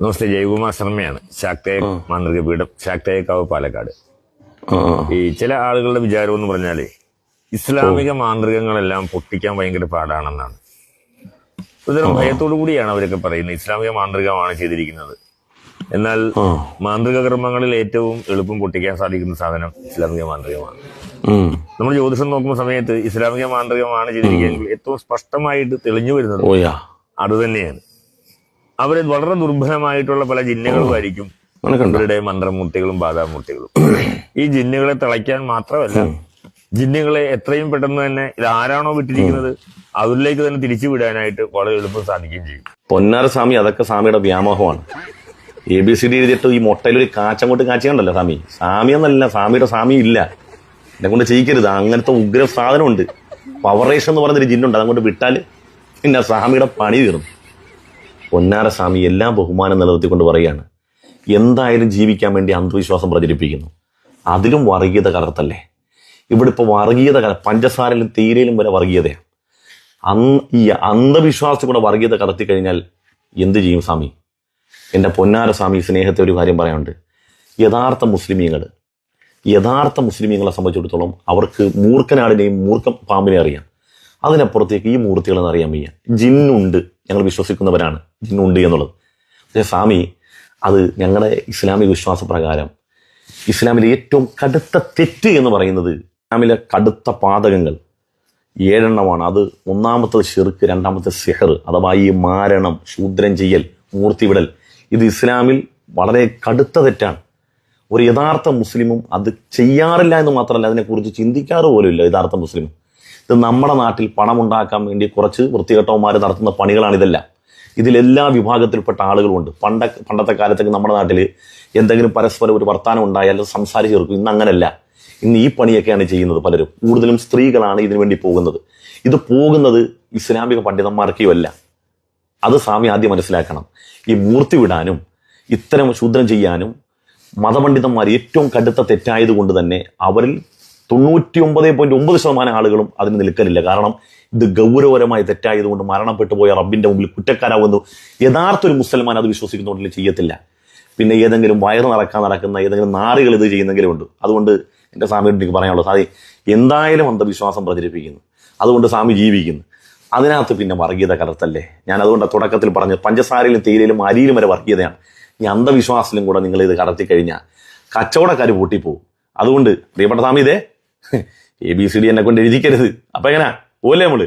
നമസ്തേ, ജയകുമാർ ശർമ്മയാണ്. ശാക്തേയ മാന്ത്രിക പീഠം, ശാക്തേയക്കാവ്, പാലക്കാട്. ഈ ചില ആളുകളുടെ വിചാരം എന്ന് പറഞ്ഞാല് ഇസ്ലാമിക മാന്ത്രികങ്ങളെല്ലാം പൊട്ടിക്കാൻ ഭയങ്കര പാടാണെന്നാണ്. ഒരുതരം ഭയത്തോടു കൂടിയാണ് അവരൊക്കെ പറയുന്നത് ഇസ്ലാമിക മാന്ത്രികമാണ് ചെയ്തിരിക്കുന്നത്. എന്നാൽ മാന്ത്രിക കർമ്മങ്ങളിൽ ഏറ്റവും എളുപ്പം പൊട്ടിക്കാൻ സാധിക്കുന്ന സാധനം ഇസ്ലാമിക മാന്ത്രികമാണ്. നമ്മൾ ജ്യോതിഷം നോക്കുന്ന സമയത്ത് ഇസ്ലാമിക മാന്ത്രികമാണ് ചെയ്തിരിക്കുന്നത് ഏറ്റവും സ്പഷ്ടമായിട്ട് തെളിഞ്ഞു വരുന്നത് അത് തന്നെയാണ്. അവര് വളരെ ദുർബലമായിട്ടുള്ള പല ജിന്നുകളുമായിരിക്കും ഇവരുടെ മന്ത്രമൂർത്തികളും ബാധാമൂർത്തികളും. ഈ ജിന്നുകളെ തിളയ്ക്കാൻ മാത്രമല്ല, ജിന്നുകളെ എത്രയും പെട്ടെന്ന് തന്നെ ഇതാരാണോ വിട്ടിരിക്കുന്നത് അവരിലേക്ക് തന്നെ തിരിച്ചു വിടാനായിട്ട് വളരെ എളുപ്പം സാധിക്കുകയും ചെയ്യും. പൊന്നാര സ്വാമി, അതൊക്കെ സ്വാമിയുടെ വ്യാമോഹമാണ്. ABCD എഴുതിയിട്ട് ഈ മുട്ടയിലൊരു കാച്ചങ്ങോട്ട് കാച്ചിയുണ്ടല്ലോ സ്വാമി. സ്വാമി എന്നല്ല, സ്വാമിയുടെ സ്വാമി ഇല്ല, എന്നെ കൊണ്ട് ചെയ്യിക്കരുത്. അങ്ങനത്തെ ഉഗ്ര സാധനമുണ്ട്. പവറേഷൻ എന്ന് പറഞ്ഞൊരു ജിന്നുണ്ട്, അതങ്ങോട്ട് വിട്ടാല് പിന്നെ സ്വാമിയുടെ പണി തീർന്നു. പൊന്നാര സ്വാമി എല്ലാം ബഹുമാനം നിലനിർത്തിക്കൊണ്ട് പറയുകയാണ്, എന്തായാലും ജീവിക്കാൻ വേണ്ടി അന്ധവിശ്വാസം പ്രചരിപ്പിക്കുന്നു. അതിലും വർഗീയത കലർത്തല്ലേ. ഇവിടെ ഇപ്പോൾ വർഗീയത പഞ്ചസാരയിലും തേയിലയിലും വരെ വർഗീയതയാണ്. ഈ അന്ധവിശ്വാസത്തിൽ കൂടെ വർഗീയത കലർത്തി കഴിഞ്ഞാൽ എന്ത് ചെയ്യും സ്വാമി? എൻ്റെ പൊന്നാര സ്വാമി സ്നേഹത്തെ ഒരു കാര്യം പറയാനുണ്ട്. യഥാർത്ഥ മുസ്ലിമീങ്ങളെ സംബന്ധിച്ചിടത്തോളം അവർക്ക് മൂർഖനാടിനെയും മൂർഖ പാമ്പിനെ അറിയാം. അതിനപ്പുറത്തേക്ക് ഈ മൂർത്തികളെന്ന് അറിയാൻ വയ്യ. ജിന്നുണ്ട്, ഞങ്ങൾ വിശ്വസിക്കുന്നവരാണ് ജിന്നുണ്ട് എന്നുള്ളത്. പക്ഷേ സ്വാമി, അത് ഞങ്ങളുടെ ഇസ്ലാമിക വിശ്വാസപ്രകാരം ഇസ്ലാമിലെ ഏറ്റവും കടുത്ത തെറ്റ് എന്ന് പറയുന്നത്, ഇസ്ലാമിലെ കടുത്ത പാതകങ്ങൾ 7 അത് ഒന്നാമത്തത് ഷിർക്ക്, രണ്ടാമത്തെ സിഹർ അഥവാ ഈ മാരണം, ശൂദ്രം ചെയ്യൽ, മൂർത്തിവിടൽ. ഇത് ഇസ്ലാമിൽ വളരെ കടുത്ത തെറ്റാണ്. ഒരു യഥാർത്ഥ മുസ്ലിമും അത് ചെയ്യാറില്ല എന്ന് മാത്രമല്ല, അതിനെക്കുറിച്ച് ചിന്തിക്കാറ് പോലുമില്ല യഥാർത്ഥ മുസ്ലിം. ഇത് നമ്മുടെ നാട്ടിൽ പണമുണ്ടാക്കാൻ വേണ്ടി കുറച്ച് വൃത്തികെട്ടവന്മാർ നടത്തുന്ന പണികളാണിതെല്ലാം. ഇതിലെല്ലാ വിഭാഗത്തിൽപ്പെട്ട ആളുകളുമുണ്ട്. പണ്ടത്തെ കാലത്തൊക്കെ നമ്മുടെ നാട്ടിൽ എന്തെങ്കിലും പരസ്പരം ഒരു വർത്തമാനം ഉണ്ടായാൽ സംസാരിച്ച് ചേർക്കും. ഇന്ന് അങ്ങനല്ല. ഇന്ന് ഈ പണിയൊക്കെയാണ് ചെയ്യുന്നത് പലരും. കൂടുതലും സ്ത്രീകളാണ് ഇതിനു വേണ്ടി പോകുന്നത്. ഇത് പോകുന്നത് ഇസ്ലാമിക പണ്ഡിതന്മാർക്കും അല്ല. അത് സ്വാമി ആദ്യം മനസ്സിലാക്കണം. ഈ മൂർത്തി വിടാനും ഇത്തരം ശൂദ്രം ചെയ്യാനും മതപണ്ഡിതന്മാർ ഏറ്റവും കടുത്ത തെറ്റായതുകൊണ്ട് തന്നെ അവരിൽ 99.9% ആളുകളും അതിന് നിൽക്കലില്ല. കാരണം ഇത് ഗൗരവപരമായ തെറ്റായതുകൊണ്ട് മരണപ്പെട്ടു പോയ റബ്ബിന്റെ മുമ്പിൽ കുറ്റക്കാരാവുന്നു. യഥാർത്ഥ ഒരു മുസൽമാൻ അത് വിശ്വസിക്കുന്നതുകൊണ്ടിൽ ചെയ്യത്തില്ല. പിന്നെ ഏതെങ്കിലും വയറ് നടക്കുന്ന ഏതെങ്കിലും നാറികൾ ഇത് ചെയ്യുന്നെങ്കിലും ഉണ്ട്. അതുകൊണ്ട് എൻ്റെ സ്വാമിയോട് എനിക്ക് പറയാനുള്ളത്, സ്വാമി എന്തായാലും അന്ധവിശ്വാസം പ്രചരിപ്പിക്കുന്നു, അതുകൊണ്ട് സ്വാമി ജീവിക്കുന്നു. അതിനകത്ത് പിന്നെ വർഗീയത കലർത്തല്ലേ. ഞാൻ അതുകൊണ്ട് തുടക്കത്തിൽ പറഞ്ഞു, പഞ്ചസാരയിലും തേയിലയിലും അരിയിലും വരെ വർഗീയതയാണ്. ഈ അന്ധവിശ്വാസത്തിലും കൂടെ നിങ്ങൾ ഇത് കടത്തി കഴിഞ്ഞാൽ കച്ചവടക്കാർ പൂട്ടിപ്പോവും. അതുകൊണ്ട് പ്രിയപ്പെട്ട സ്വാമി, ഇതേ ABCD എന്നെ കൊണ്ട് എഴുതിക്കരുത്. അപ്പൊ എങ്ങനാ പോലെ നമ്മള്